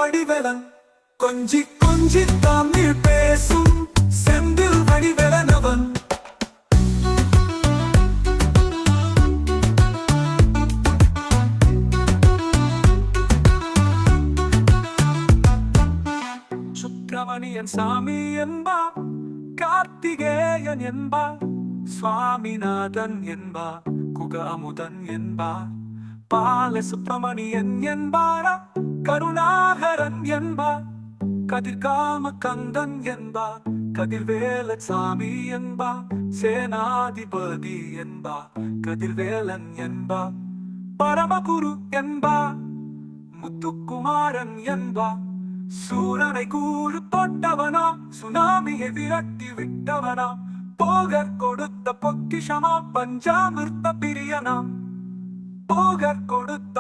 வடிவேலன். கொஞ்சி கொஞ்சி தமிழ் பேசும் செந்தில் வடிவேலன் அவன். சுப்பிரமணியன் சாமி என்பா, கார்த்திகேயன் என்பா, சுவாமிநாதன் என்பா, குக அமுதன் என்பா, பாலசுப்பிரமணியன் என்பாரா, கருணாகரன் என்பா, கதிர்காம கந்தன் என்பா, கதிர்வேல சாமி என்பா, சேனாதிபதி என்பா, கதிர்வேலன் என்பா, பரமகுரு என்பா, முத்துக்குமாரன் என்பா, சூரனை கூறு தொட்டவனா, சுனாமியை விரட்டி விட்டவனா, போகர் கொடுத்த பொக்கிஷமா, பஞ்சாமிர்த்த பிரியனா, போகர் கொடுத்த